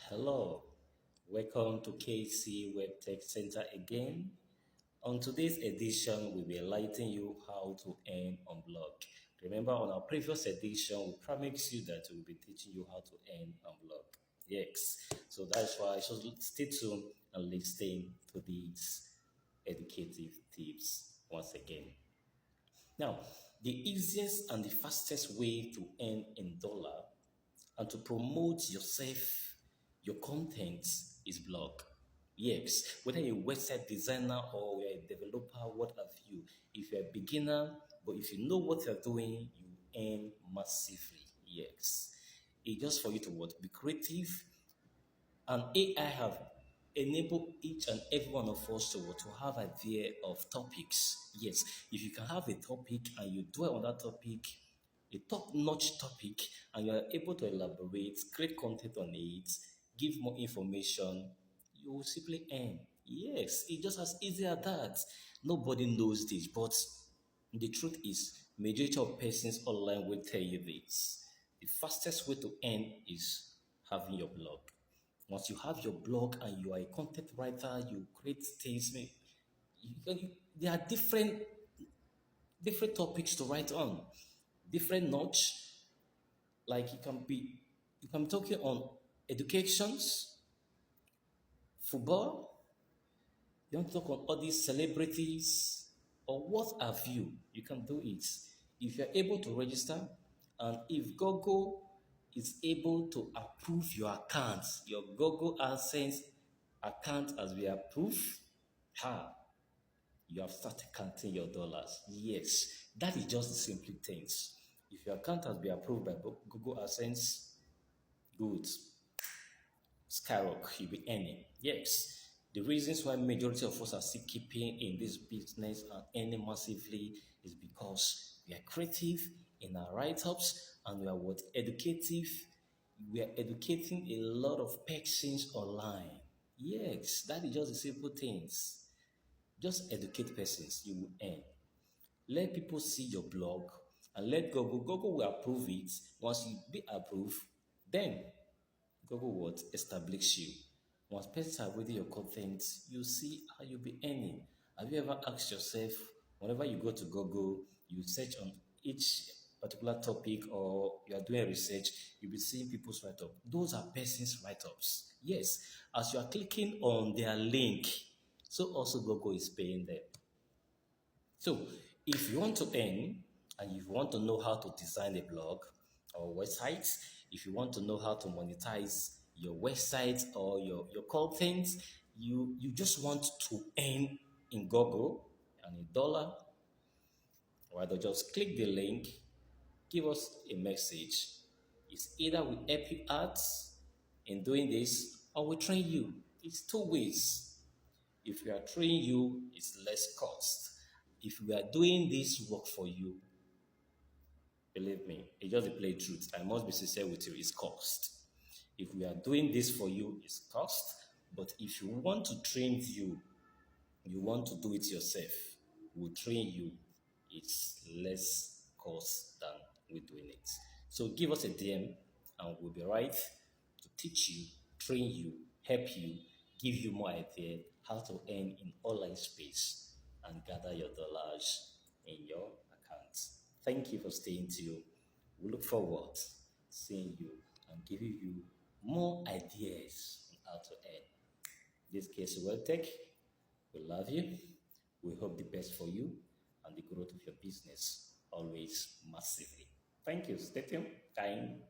Hello, welcome to KC Web Tech Center again. On today's edition, we'll be enlightening you how to earn on blog. Remember, on our previous edition, we promised you that we'll be teaching you how to earn on blog. Yes, so that's why so stay tuned and listen to these educative tips once again. Now, the easiest and the fastest way to earn in dollar and to promote yourself, your content is blog. Yes, whether you're a website designer or you're a developer, what have you, if you're a beginner, but if you know what you're doing, you earn massively. Yes. It's just for you to what? Be creative, and AI have enabled each and every one of us to have idea of topics. Yes, if you can have a topic and you dwell on that topic, a top-notch topic, and you are able to elaborate, create content on it, give more information, you will simply earn. Yes, it's just as easy as that. Nobody knows this, but the truth is, majority of persons online will tell you this. The fastest way to earn is having your blog. Once you have your blog and you are a content writer, you create things. There are different topics to write on, different notch. Like you can be talking on educations, football. You want to talk on all these celebrities or what have you. You can do it if you're able to register, and if Google is able to approve your account, your Google AdSense account has been approved. Ha! You have started counting your dollars. Yes, that is just the simple things. If your account has been approved by Google AdSense, good. Skyrock, you'll be earning. Yes. The reasons why majority of us are still keeping in this business and earning massively is because we are creative in our write-ups and we are what educative. We are educating a lot of persons online. Yes, that is just the simple things. Just educate persons, you will earn. Let people see your blog and let Google will approve it. Once you be approved, then Google will establish you. Once persons are reading your content, you see how you'll be earning. Have you ever asked yourself, whenever you go to Google, you search on each particular topic or you are doing research, you'll be seeing people's write-up. Those are persons' write-ups. Yes, as you are clicking on their link, so also Google is paying them. So, if you want to earn and if you want to know how to design a blog or website, if you want to know how to monetize your website or your content, you just want to earn in Google and in dollar, rather just click the link, give us a message. It's either we help you out in doing this or we train you. It's two ways. If we are training you, it's less cost. If we are doing this work for you, believe me, it's just a plain truth. I must be sincere with you, it's cost. If we are doing this for you, it's cost. But if you want to train you, you want to do it yourself, we'll train you. It's less cost than we're doing it. So give us a DM and we'll be right to teach you, train you, help you, give you more idea how to earn in online space and gather your dollars in your account. Thank you for staying tuned. We look forward to seeing you and giving you more ideas on how to earn. This case will take. We love you. We hope the best for you and the growth of your business always massively. Thank you. Stay tuned. Time.